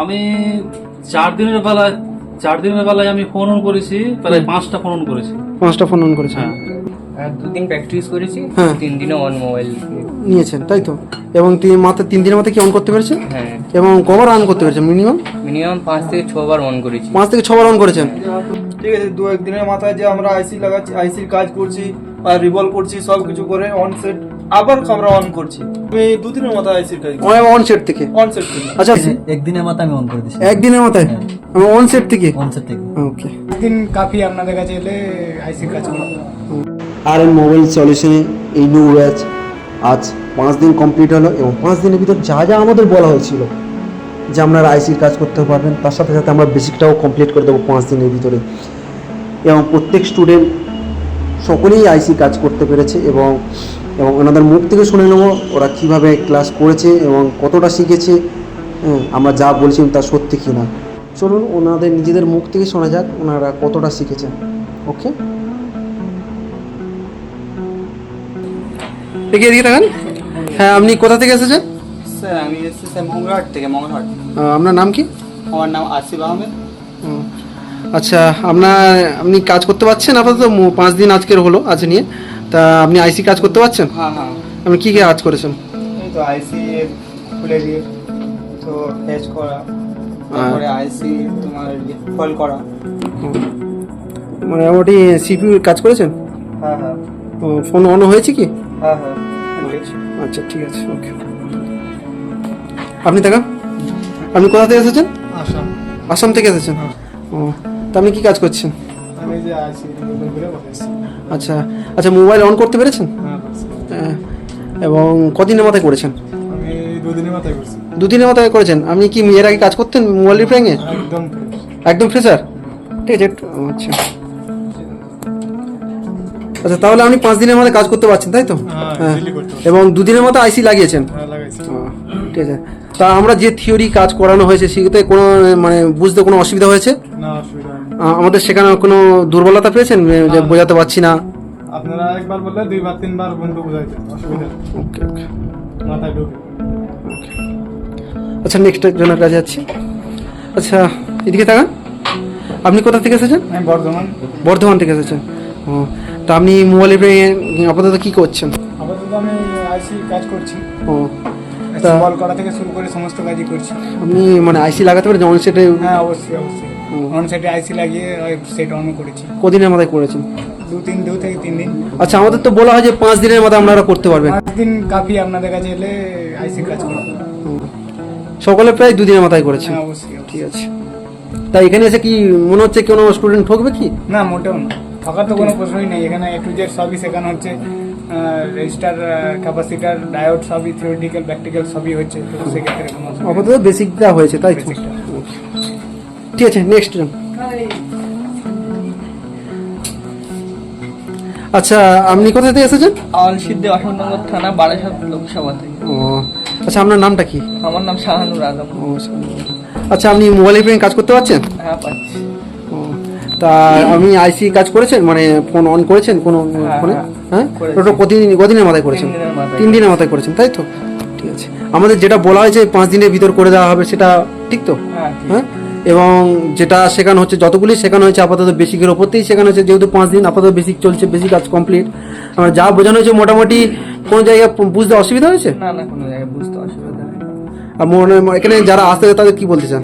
আমি 4 দিনের বেলায় আমি ফোন অন করেছি, প্রায় 5টা ফোন অন করেছি। 5টা ফোন অন করেছেন? হ্যাঁ, 2 দিন প্র্যাকটিস করেছি, 3 দিনে অন মোবাইল নিয়েছেন, তাই তো? এবং 3 দিনের মধ্যে কি অন করতে পেরেছেন? হ্যাঁ, এবং কবার অন করতে পেরেছেন মিনিমাম? 5 থেকে 6 বার অন করেছি। 5 থেকে 6 বার অন করেছেন। ঠিক আছে, 2-1 দিনের মাথায় যে আমরা আইসি লাগাচ্ছি, আইসির কাজ করছি বা রিভলভ করছি, সব কিছু করে অন সেট আবার আমরা অন করছি। আমি 2 দিনের মাথায় আইসির কাজ অন সেট থেকে? অন সেট থেকে। আচ্ছা, একদিনের মাথায় আমি অন করে দিচ্ছি। একদিনের মাথায় অন সেট থেকে? অন সেট থেকে। ওকে। দিন কাফি আপনাদের কাছে এলে আইসির কাজ করা। আর মোবাইল সলিউশনে এই নিউ ব্যাচ আজ 5 দিন কমপ্লিট হলো, এবং 5 দিনের ভিতর যা যা আমাদের বলা হয়েছিল যে আপনারা আইসির কাজ করতে পারবেন, তার সাথে সাথে আমরা বেসিকটাও কমপ্লিট করে দেবো 5 দিনের ভিতরে। এবং প্রত্যেক স্টুডেন্ট সকলেই আইসি কাজ করতে পেরেছে, এবং ওনাদের মুখ থেকে শুনে নেবো ওরা কীভাবে ক্লাস করেছে এবং কতটা শিখেছে, আমরা যা বলছিলাম তা সত্যি কি না। চলুন ওনাদের নিজেদের মুখ থেকে শোনা যাক ওনারা কতটা শিখেছেন। ওকে, এদিকে থাকেন। হ্যাঁ, আপনি কোথা থেকে এসেছেন? স্যার আমি এসেছি শ্যামপুরহাট থেকে, মঙ্গলহাট। আপনার নাম কি? আমার নাম আসিফ আহমেদ। আচ্ছা, আপনি কাজ করতে পারছেন আপাতত? 5 দিন আজকের হলো আজ নিয়ে, তা আপনি আইসি কাজ করতে পারছেন? হ্যাঁ হ্যাঁ, আপনি কী কী কাজ করেছেন? এই তো আইসি খুলে দিয়ে তো ফেচ করা, তারপরে আইসি তোমার ফল করা। মানে মোটামুটি সিপিউ কাজ করেছেন? হ্যাঁ হ্যাঁ ফোন অন হয়েছে কি? হ্যাঁ হ্যাঁ। আচ্ছা, ঠিক আছে, ওকে। আপনি থাকেন। আপনি কোথা থেকে এসেছেন? আসাম। আসাম থেকে এসেছেন? ও, তা আপনি কী কাজ করছেন? আমি যে আইসি ঘুরে বসেছি। আচ্ছা আচ্ছা, মোবাইল অন করতে পেরেছেন? হ্যাঁ, এবং কদিনের মাথায় করেছেন? আমি 2 দিনের মাথায় করছি। 2 দিনের মাথায় করেছেন। আপনি কি এর আগে কাজ করতেন মোবাইল রিপেয়ারিংয়ে? একদম একদম ফ্রেশার? ঠিক আছে, আচ্ছা আচ্ছা, তাহলে আপনি 5 দিনের মধ্যে কাজ করতে পারছেন, তাই তো? হ্যাঁ, এবং 2 দিনের মতো আইসি লাগিয়েছেন? লাগাইছি। ঠিক আছে। তা আমরা যে থিওরি কাজ করানো হয়েছে সেটাতে কোনো মানে বুঝতে কোনো অসুবিধা হয়েছে? না, অসুবিধা নেই। আমাদের সেখানে কোনো দুর্বলতা পেয়েছেন যে বোঝাতে পারছি না? আপনারা একবার বললে 2বার 3বার বন্ধু বুঝাইতে অসুবিধা নেই, ওকে ওকে, মাথায় ঢুকে। আচ্ছা, নেক্সট জনের কাছে যাচ্ছি। আচ্ছা, এদিকে তাকান। আপনি কোথা থেকে এসেছেন? আমি বর্ধমান থেকে এসেছেন। ও, তা আপনি মোবাইল রিপেয়ারিং আপাতত কী করছেন? আপাতত আমি আইসি কাজ করছি। ও, তা কল করা থেকে শুরু করে সমস্ত কাজই করছি। আপনি মানে আইসি লাগাতে পারেন অন সেটে? হ্যাঁ, অবশ্যই অবশ্যই। অন সেটে আইসি লাগিয়ে সেট অন করেছি। কদিনের মাথায় করেছেন? 2 থেকে 3 দিন। আচ্ছা, আমাদের তো বলা হয় যে 5 দিনের মাথায় আপনারা করতে পারবেন। 5 দিন কাফি আপনাদের কাছে এলে আইসি কাজ করা। সকলে প্রায় 2 দিনের মাথায় করেছেন? হ্যাঁ, অবশ্যই। ঠিক আছে। তা এখানে এসে কি মনে হচ্ছে কোনো স্টুডেন্ট ঠকবে কি? না, মোটেও না, থাকার তো কোনো প্রশ্নই নেই। এখানে A to Z সবই শেখানো হচ্ছে। রেজিস্টার, ক্যাপাসিটার, ডায়োড সবই থিওরিটিক্যাল প্র্যাকটিক্যাল সবই হচ্ছে। তো সেক্ষেত্রে কোনো অসুবিধা নেই। আপাতত বেসিকটা হয়েছে, তাই তো? বেসিকটা। ঠিক আছে, নেক্সট। আচ্ছা, আপনি কোথা থেকে এসেছেন? আলসিদ্দি অশোকনগর থানা, বারাসাত লোকসভা থেকে। ও, আচ্ছা, আপনার নামটা কি? আমার নাম শাহানুর আলম। ও, আচ্ছা, আপনি মোবাইল রিপেয়ারিং কাজ করতে পারছেন? হ্যাঁ, পাচ্ছি। ও, তা আপনি আইসি কাজ করেছেন, মানে ফোন অন করেছেন কোনো ফোনে? হ্যাঁ, করেছি। ওটা কদিনের মাথায় করেছেন? 3 দিনের মাথায়। 3 দিনের মাথায় করেছেন, তাই তো? ঠিক আছে। আমাদের যেটা বলা হয়েছে 5 দিনের ভিতর করে দেওয়া হবে, সেটা ঠিক তো? হ্যাঁ, ঠিক। হ্যাঁ, এবং যেটা শেখানো হচ্ছে, যতগুলি শেখানো হয়েছে আপাতত বেসিকের ওপরতেই শেখানো হয়েছে, যেহেতু 5 দিন আপাতত বেসিক চলছে, বেসিক কাজ কমপ্লিট। আমরা যা বোঝানো হয়েছে মোটামুটি কোনো জায়গায় বুঝতে অসুবিধা হয়েছে? না না, কোনো জায়গায় বুঝতে অসুবিধা নেই। আর এখানে যারা আসতে তাদের কি বলতে চান?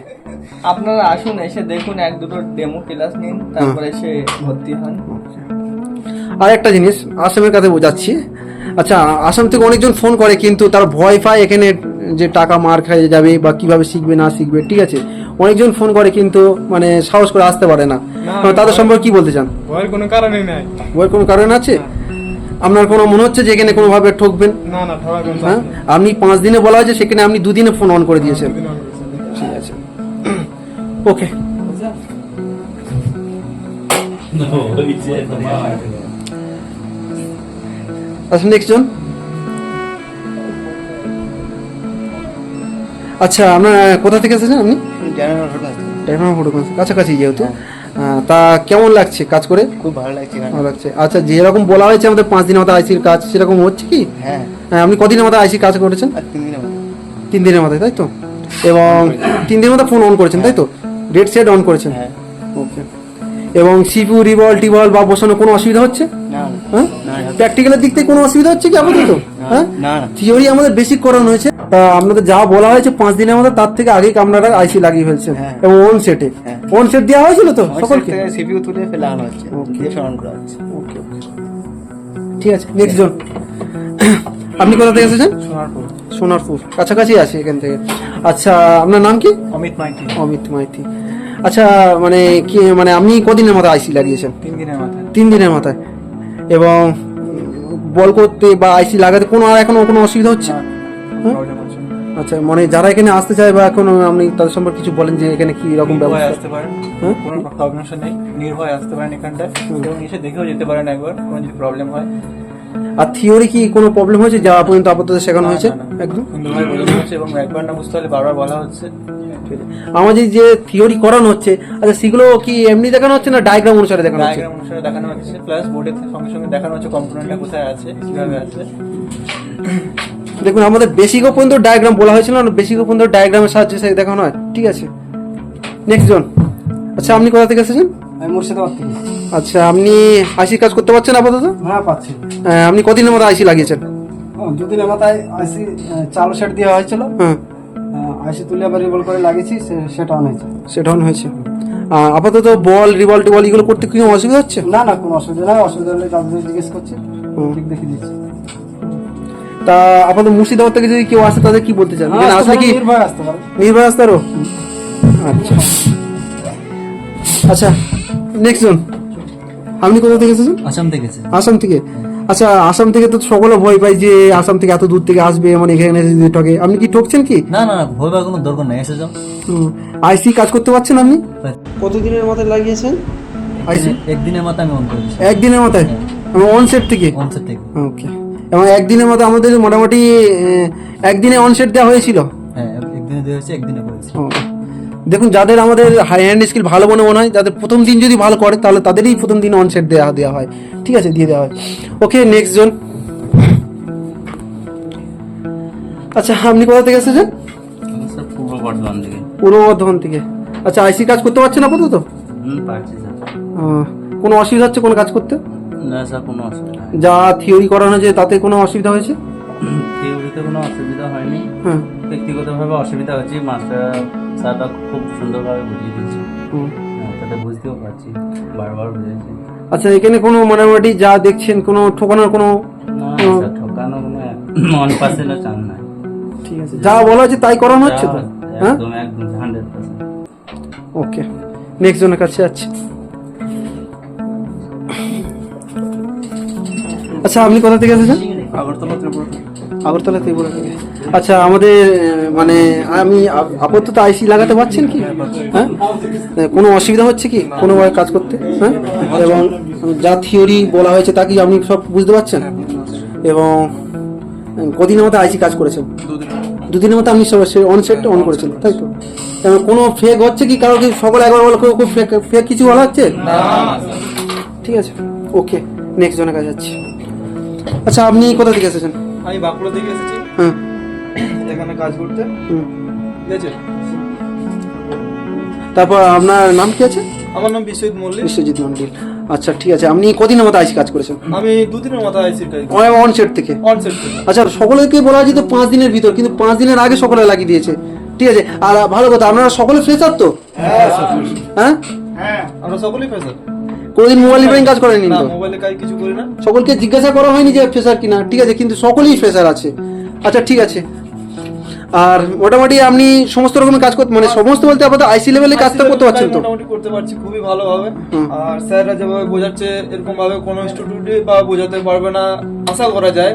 আপনারা আসুন, এসে দেখুন, 1-2টো ডেমো ক্লাস নিন, তারপরে এসে ভর্তি হন। আর একটা জিনিস আসামের কাছে বোঝাচ্ছি। আচ্ছা, আসাম থেকে অনেকজন ফোন করে, কিন্তু তার ভয় পায় এখানে যে টাকা মার খেয়ে যাবে বা কিভাবে শিখবে না শিখবে। ঠিক আছে, অনেকজন ফোন করে কিন্তু মানে সাহস করে আসতে পারে না। তাদের সম্পর্কে কি বলতে চান? ভয়ের কোনো কারণই নাই। ভয়ের কোনো কারণ আছে? আপনার কোনো মনে হচ্ছে যে এখানে কোনোভাবে ঠকবেন? না না, ঠকার কোনো হ্যাঁ, আপনি 5 দিনে বলা হয়েছে, সেখানে আপনি 2 দিনে ফোন অন করে দিয়েছেন। ঠিক আছে, ওকে। আচ্ছা, নেক্সট জন। আচ্ছা, আপনার কোথা থেকে এসেছেন আপনি? ফটোগ্রাফি কাছাকাছি যেহেতু। তা কেমন লাগছে কাজ করে? খুব ভালো লাগছে। ভালো লাগছে। আচ্ছা, যেরকম বলা হয়েছে আমাদের 5 দিনের মতো আইসির কাজ, সেরকম হচ্ছে কি? হ্যাঁ, হ্যাঁ, আপনি কদিনের মতো আইসি কাজ করেছেন? 3 দিনের 3 দিনের মাথায়, তাই তো? এবং 3 দিনের মধ্যে ফোন অন করেছেন তাই তো? রেড সেট অন করেছেন? হ্যাঁ। ওকে। এবং সিপিইউ রিভল টিভল বা বসানো কোনো অসুবিধা হচ্ছে? না হ্যাঁ, না প্র্যাকটিক্যালের দিক থেকে কোনো অসুবিধা হচ্ছে কি আপাতত? হ্যাঁ, না থিওরি আমাদের বেসিক করানো হয়েছে। আপনাদের যা বলা হয়েছে 5 দিনের মধ্যে, তার থেকে আগেই আপনারা আইসি লাগিয়ে ফেলছেন হ্যাঁ। এবং অন সেটে হ্যাঁ। অন সেট দেওয়া হয়েছিল তো সকলকে? সিপিইউ তুলে ফেলানো হচ্ছে, Okay. দিয়ে অন করা হচ্ছে। ওকে, ঠিক আছে। নেক্সট জন, আপনি কোথা থেকে এসেছেন? সোনারপুর। সোনারপুর, কাছাকাছি আছে এখান থেকে। আচ্ছা, আপনার নাম কি? অমিত মাইতি। অমিত মাইতি। আচ্ছা, মানে কি, মানে আপনি কদিনের মাথায় আইসি লাগিয়েছেন? 3 দিনের মাথায়। 3 দিনের মাথায়। এবং বল করতে বা আইসি লাগাতে কোনো আর এখনো কোনো অসুবিধা হচ্ছে? হ্যাঁ? প্রবলেম হচ্ছে না। আচ্ছা, মানে যারা এখানে আসতে চায় বা এখন আপনি তাদের সম্পর্কে কিছু বলেন যে এখানে কি রকম নির্ভয়ে ব্যবস্থা? আসতে পারেন, হ্যাঁ? কোনো প্রবলেম নেই, নির্ভয়ে আসতে পারেন এখানটায় এবং এসে দেখেও যেতে পারেন একবার, কোনো যদি প্রবলেম হয়। আর থিওরি কি কোনো প্রবলেম হয়েছে যা পর্যন্ত আপাতত শেখানো হয়েছে? না, না, না। একদম সুন্দরভাবে বোঝানো হচ্ছে এবং একবার না বুঝতে হলে বারবার বলা হচ্ছে। আমাদের যে থিওরি করানো হচ্ছে, আচ্ছা সেগুলো কি এমনি দেখানো হচ্ছে না ডায়াগ্রাম অনুসারে দেখানো হচ্ছে? ডায়াগ্রাম অনুসারে দেখানো হচ্ছে, প্লাস বোর্ডের সঙ্গে সঙ্গে দেখানো হচ্ছে কম্পোনেন্টটা কোথায় আছে, কিভাবে আছে। দেখুন, আমাদের বেসিকও পর্যন্ত ডায়াগ্রাম বলা হয়েছিল না, বেসিকও পর্যন্ত ডায়াগ্রামের সাহায্যে সে দেখানো হয়। ঠিক আছে, নেক্সট জন। আচ্ছা, আপনি কোথা থেকে এসেছেন? আমি মুর্শিদাবাদ থেকে। আচ্ছা, আপনি আইসি কাজ করতে পারছেন আপাতত? হ্যাঁ, পাচ্ছি। আপনি কদিনের মতো আইসি লাগিয়েছেন? 2 দিনের মাথায় আইসি চালু সেট দেওয়া হয়েছিল, হ্যাঁ, আইসি তুলে আবার রিভল করে লাগিয়েছি, সেটা অন হয়েছে। সেটা অন হয়েছে। আপাতত বল রিভল টিভল এগুলো করতে কি অসুবিধা হচ্ছে? না না, কোনো অসুবিধা নেই, অসুবিধা হলে তাদের জিজ্ঞেস করছি, হুম। ঠিক দেখিয়ে দিচ্ছি। তা আপাতত মুর্শিদাবাদ থেকে যদি কেউ আসে তাদের কি বলতে চান? এখানে আসলে কি নির্ভয় আসতে পারে। নির্ভয় আসতে পারো? আচ্ছা আচ্ছা, নেক্সট জন, আপনি কোথা থেকে এসেছেন? আসাম থেকে এসেছি। আসাম থেকে। আচ্ছা, আসাম থেকে তো সকলে ভয় পায় যে আসাম থেকে এত দূর থেকে আসবে, মানে এখানে এসে যদি ঠকে, আপনি কি ঠকছেন কি? না না না, ভয় পাওয়ার কোনো দরকার নেই, এসে যাও। আইসি কাজ করতে পারছেন আপনি? কতদিনের মাথায় লাগিয়েছেন আইসি? একদিনের মাথায় আমি অন করে দিচ্ছি, একদিনের মাথায় অন সেট থেকে? অনসেট থেকে। ওকে। এবং একদিনের মধ্যে আমাদের মোটামুটি একদিনে অন সেট দেওয়া হয়েছিল। হ্যাঁ, একদিনে দিয়ে হয়েছে, একদিনে করেছি। ও, দেখুন, যাদের আমাদের হাই হ্যান্ড স্কিল ভালো মনে হয়, যাদের প্রথম দিন যদি ভালো করে তাহলে তাদেরই প্রথম দিন অন সেট দেওয়া হয়। ঠিক আছে, দিয়ে দেওয়া হয়। ওকে, নেক্সট জন। আচ্ছা, আপনি কোথা থেকে এসেছেন? স্যার পূর্ব বর্ধমান থেকে। পূর্ব বর্ধমান থেকে। আচ্ছা, আইসি কাজ করতে পারছেন আপাতত? পারছি স্যার। কোনো অসুবিধা হচ্ছে কোনো কাজ করতে? না স্যার, কোনো অসুবিধা নেই। যা থিওরি করানো হয়েছে তাতে কোনো অসুবিধা হয়েছে? থিওরিতে কোনো অসুবিধা হয়নি, হ্যাঁ। ব্যক্তিগতভাবে অসুবিধা হচ্ছে। মাস্টার স্যাররা খুব সুন্দরভাবে বুঝিয়ে দিচ্ছে, হুম। তাতে বুঝতেও পারছি, বারবার বুঝেছি। আচ্ছা, এখানে কোনো মোটামুটি যা দেখছেন কোনো ঠকানোর কোনো? না স্যার, ঠকানো কোনো 1%ও চান না। ঠিক আছে, যা বলা হচ্ছে তাই করানো হচ্ছে তো? হ্যাঁ, একদম একদম 100%। ওকে, নেক্সট জনের কাছে যাচ্ছি। আচ্ছা, আপনি কোথা থেকে এসেছেন? আগরতলা ত্রিপুরা। আগরতলা ত্রিপুরা থেকে। আচ্ছা, আমাদের মানে আমি আপাতত আইসি লাগাতে পারছেন কি? হ্যাঁ, কোনো অসুবিধা হচ্ছে কি কোনোভাবে কাজ করতে? হ্যাঁ, এবং যা থিওরি বলা হয়েছে তা কি আপনি সব বুঝতে পারছেন? এবং কদিনের মতো আইসি কাজ করেছেন? 2 দিনের মতো আপনি অন সেট অন করেছেন তাই তো? এবং কোনো ফেক হচ্ছে কি, কারো কি সকল একবার বলো খুব ফেক কিছু বলা হচ্ছে? ঠিক আছে, ওকে, নেক্সট জনের কাছে যাচ্ছি। আচ্ছা, আপনি কোথা থেকে এসেছেন? আমি বাঁকুড়া থেকে এসেছি হ্যাঁ, এখানে কাজ করতে। হুম। ঠিক আছে, তারপর আপনার নাম কি আছে? আমার নাম বিশ্বজিৎ মল্লিক। বিশ্বজিৎ মন্ডল। আচ্ছা, ঠিক আছে, আপনি কদিনের মতো আইসি কাজ করেছেন? আমি 2 দিনের মাথায় আইসির কাজ অন সেট থেকে। অন সেট থেকে। আচ্ছা, সকলেকে বলা যেত 5 দিনের ভিতর, কিন্তু 5 দিনের আগে সকলে লাগিয়ে দিয়েছে। ঠিক আছে, আর ভালো কথা, আপনারা সকলে ফ্রেশার তো? হ্যাঁ, হ্যাঁ, আমরা সকলেই ফ্রেশার। কোনোদিন মোবাইল রিপেয়ারিং কাজ করেনি না, তো? মোবাইলে কাজ কিছু করি না। সকলকে জিজ্ঞাসা করা হয়নি যে ফ্রেশার কিনা? ঠিক আছে, কিন্তু সকলেই ফ্রেশার আছে। আচ্ছা, ঠিক আছে। আর মোটামুটি আপনি সমস্ত রকমের কাজ করতে, মানে সমস্ত বলতে আপাতত আইসি লেভেলে কাজটা করতে পারছেন তো? মোটামুটি করতে পারছি খুবই ভালোভাবে। হুম। আর স্যাররা যেভাবে বোঝাচ্ছে এরকম ভাবে কোনো স্টুডেন্টই বা বোঝাতে পারবে না আশা করা যায়।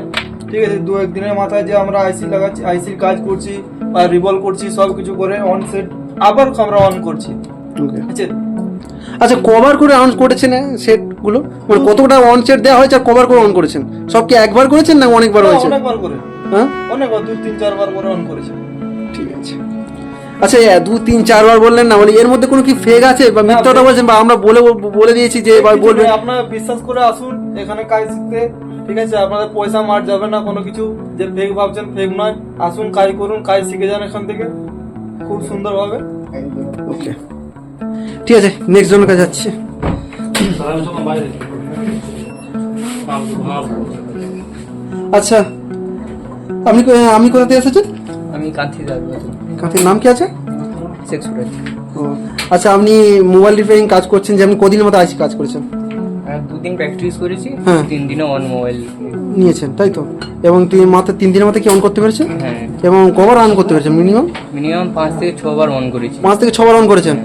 ঠিক আছে, 2-1 দিনের মাথায় যে আমরা আইসি লাগাচ্ছি, আইসির কাজ করছি বা রিভল করছি, সব কিছু করে অন সেট আবার আমরা অন করছি। ওকে। ঠিক আছে, আচ্ছা, কভার করে অন করেছেন সেট গুলো? মানে কতটা অন সেট দেওয়া হয়েছে আর কভার করে অন করেছেন? সব কি একবার করেছেন না অনেকবার হয়েছে? অনেকবার করে, হ্যাঁ, অনেকবার 2-3-4 বার করে অন করেছি। ঠিক আছে। আচ্ছা, 2-3-4 বার বললেন না, মানে এর মধ্যে কোনো কি ফেক আছে বা মিথ্যাটা বলছেন, বা আমরা বলে দিয়েছি যে এবার বলবেন? আপনারা বিশ্বাস করে আসুন এখানে কাজ শিখতে। ঠিক আছে, আপনাদের পয়সা মার যাবে না কোনো কিছু, যে ফেক ভাবছেন ফেক নয়। আসুন, কাজ করুন, কাজ শিখে যান এখান থেকে। খুব সুন্দরভাবে। ওকে, ঠিক আছে, নেক্সট জনের কাছে যাচ্ছি। আচ্ছা, আপনি আপনি কোথা থেকে এসেছেন? আমি কাঁথি যাবো। কাঁথির নাম কি আছে? সেক্স সুরাজ। ও আচ্ছা, আপনি মোবাইল রিপেয়ারিং কাজ করছেন, যে আপনি কদিনের মতো আইসি কাজ করেছেন? 2 দিন প্র্যাকটিস করেছি, হ্যাঁ। 3 দিনে অন মোবাইল। নিয়েছেন তাই তো? এবং তুই মাত্র 3 দিনের মধ্যে কি অন করতে পেরেছেন? হ্যাঁ, এবং কবার অন করতে পেরেছেন মিনিমাম? মিনিমাম 5 থেকে 6 বার অন করেছি। 5 থেকে 6 বার অন করেছেন?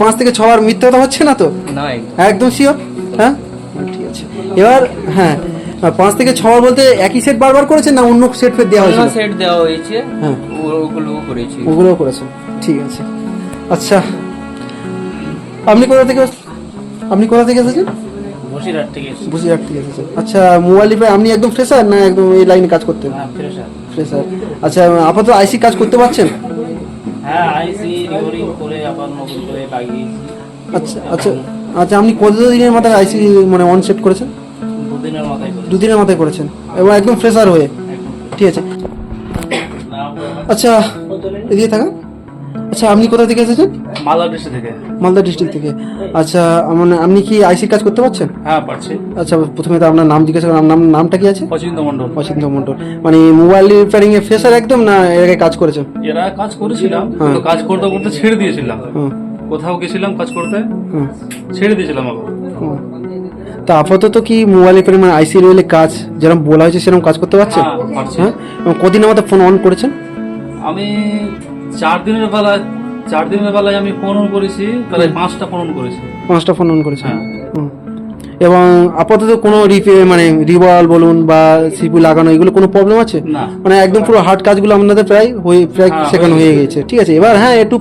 5 থেকে 6 বার মিথ্যা কথা হচ্ছে না তো? নাই, একদম শিওর? হ্যাঁ, ঠিক আছে। এবার হ্যাঁ, 5 থেকে 6 বার বলতে একই সেট বারবার করেছেন না অন্য সেট ফের দেওয়া হয়েছিল? সেট দেওয়া হয়েছে, হ্যাঁ, ওগুলোও করেছি। ওগুলোও করেছেন, ঠিক আছে। আচ্ছা, আপনি কোথা থেকে এসেছেন? বসিরহাট থেকে এসেছি। বসিরহাট থেকে এসেছেন। আচ্ছা, মোবাইল রিপেয়ার আপনি একদম ফ্রেশার না একদম এই লাইনে কাজ করতেন? ফ্রেশার। আচ্ছা, আপাতত আইসি কাজ করতে পারছেন? হ্যাঁ, আইসি রিবোরিং করে আবার নতুন করে লাগিয়েছি। আচ্ছা আচ্ছা আচ্ছা, আপনি কত দিনের মাথায় আইসি মানে অন সেট করেছেন? 2 দিনের মাথায় করেছি। 2 দিনের মাথায় করেছেন এবং একদম ফ্রেশার হয়ে, ঠিক আছে। আচ্ছা, এদিকে থাকা। আচ্ছা, আপনি কোথা থেকে এসেছেন? মালদা ডিস্ট্রিক্ট থেকে। মালদা ডিস্ট্রিক্ট থেকে। আচ্ছা, মানে আপনি কি আইসি কাজ করতে পারছেন? হ্যাঁ, পারছি। আচ্ছা, প্রথমে তো আপনার নাম জিজ্ঞাসা করলাম, নামটা কি আছে? অচিন্ত মণ্ডল। অচিন্ত মণ্ডল। মানে মোবাইল রিপেয়ারিং এ ফ্রেশার একদম, না এর আগে কাজ করেছেন? এরা কাজ করেছিলাম, হ্যাঁ। তো কাজ করতে করতে ছেড়ে দিয়েছিলাম। হুম কোথাও গেছিলাম কাজ করতে, হুম ছেড়ে দিয়েছিলাম আবার। হুম। তা আপাতত কি মোবাইল রিপেয়ারিং মানে আইসি রিলের কাজ যেরকম বলা হয়েছে সেরকম কাজ করতে পারছেন? হ্যাঁ, পারছি। হ্যাঁ, এবং কদিনের মধ্যে ফোন অন করেছেন? আমি 4 দিনের বেলায় আমি ফোন অন করেছি, প্রায় 5টা ফোন অন করেছি। 5টা ফোন অন করেছেন? হ্যাঁ। হুম। এবং আপাতত কোনো মানে রিবল বলুন বা সিপি লাগানো এগুলো কোনো প্রবলেম আছে? না। মানে একদম পুরো হার্ড কাজগুলো আপনাদের প্রায় হ্যাঁ, শেখানো হয়ে গেছে, ঠিক আছে। এবার হ্যাঁ, একটু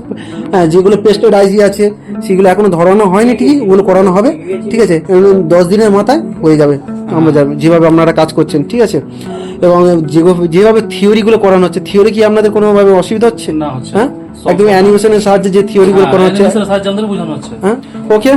যেগুলো পেস্টেড আইসি আছে সেগুলো এখনো ধরানো হয়নি, ঠিকই ওগুলো করানো হবে, ঠিক আছে। 10 দিনের মাথায় হয়ে যাবে আমরা যেভাবে আপনারা কাজ করছেন, ঠিক আছে। এবং যেভাবে থিওরিগুলো করানো হচ্ছে, থিওরি কি আপনাদের কোনোভাবে অসুবিধা হচ্ছে? না, হচ্ছে। হ্যাঁ, একদম অ্যানিমেশনের সাহায্যে যে থিওরিগুলো করানো হচ্ছে। সাহায্যে আমাদের বোঝানো হচ্ছে। হ্যাঁ, ওকে।